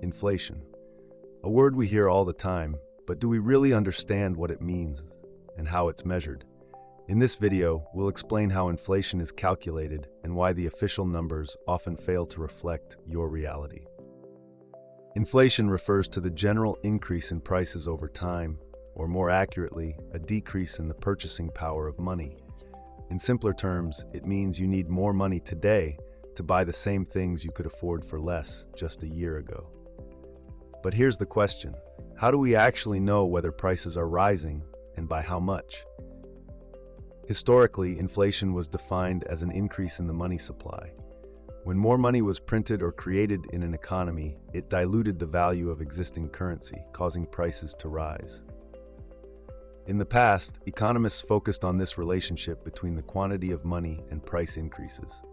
Inflation. A word we hear all the time, but do we really understand what it means and how it's measured? In this video, we'll explain how inflation is calculated and why the official numbers often fail to reflect your reality. Inflation refers to the general increase in prices over time, or more accurately, a decrease in the purchasing power of money. In simpler terms, it means you need more money today to buy the same things you could afford for less just a year ago. But here's the question: how do we actually know whether prices are rising and by how much? Historically, inflation was defined as an increase in the money supply. When more money was printed or created in an economy, it diluted the value of existing currency, causing prices to rise. In the past, economists focused on this relationship between the quantity of money and price increases.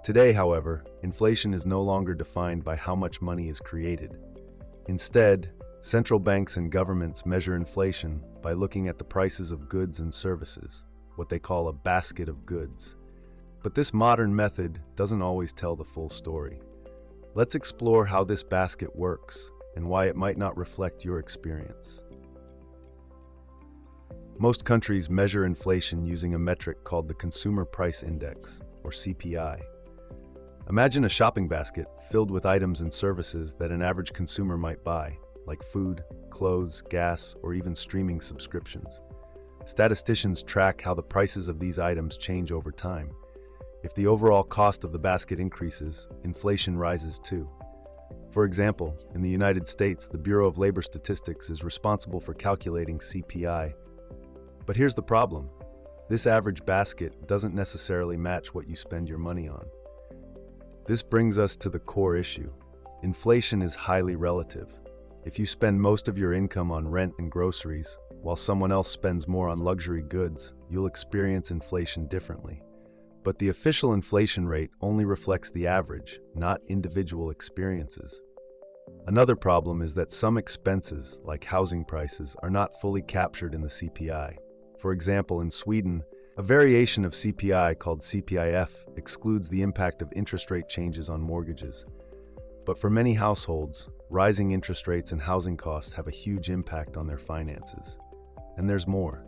Today, however, inflation is no longer defined by how much money is created. Instead, central banks and governments measure inflation by looking at the prices of goods and services, what they call a basket of goods. But this modern method doesn't always tell the full story. Let's explore how this basket works and why it might not reflect your experience. Most countries measure inflation using a metric called the Consumer Price Index, or CPI. Imagine a shopping basket filled with items and services that an average consumer might buy, like food, clothes, gas, or even streaming subscriptions. Statisticians track how the prices of these items change over time. If the overall cost of the basket increases, inflation rises too. For example, in the United States, the Bureau of Labor Statistics is responsible for calculating CPI. But here's the problem: this average basket doesn't necessarily match what you spend your money on. This brings us to the core issue. Inflation is highly relative. If you spend most of your income on rent and groceries, while someone else spends more on luxury goods, you'll experience inflation differently. But the official inflation rate only reflects the average, not individual experiences. Another problem is that some expenses, like housing prices, are not fully captured in the CPI. For example, in Sweden, a variation of CPI called CPIF excludes the impact of interest rate changes on mortgages. But for many households, rising interest rates and housing costs have a huge impact on their finances. And there's more.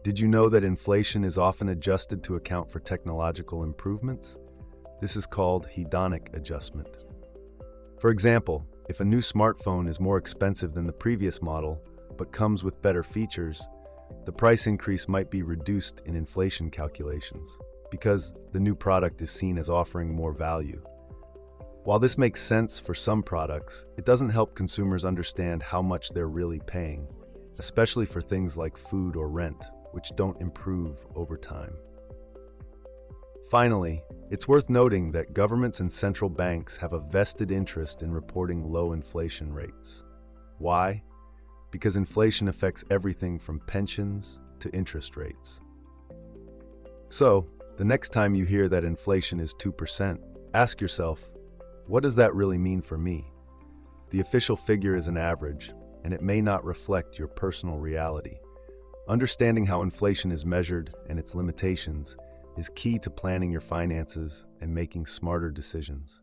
Did you know that inflation is often adjusted to account for technological improvements? This is called hedonic adjustment. For example, if a new smartphone is more expensive than the previous model, but comes with better features, the price increase might be reduced in inflation calculations, because the new product is seen as offering more value. While this makes sense for some products, it doesn't help consumers understand how much they're really paying, especially for things like food or rent, which don't improve over time. Finally, it's worth noting that governments and central banks have a vested interest in reporting low inflation rates. Why? Because inflation affects everything from pensions to interest rates. So, the next time you hear that inflation is 2%, ask yourself, what does that really mean for me? The official figure is an average, and it may not reflect your personal reality. Understanding how inflation is measured and its limitations is key to planning your finances and making smarter decisions.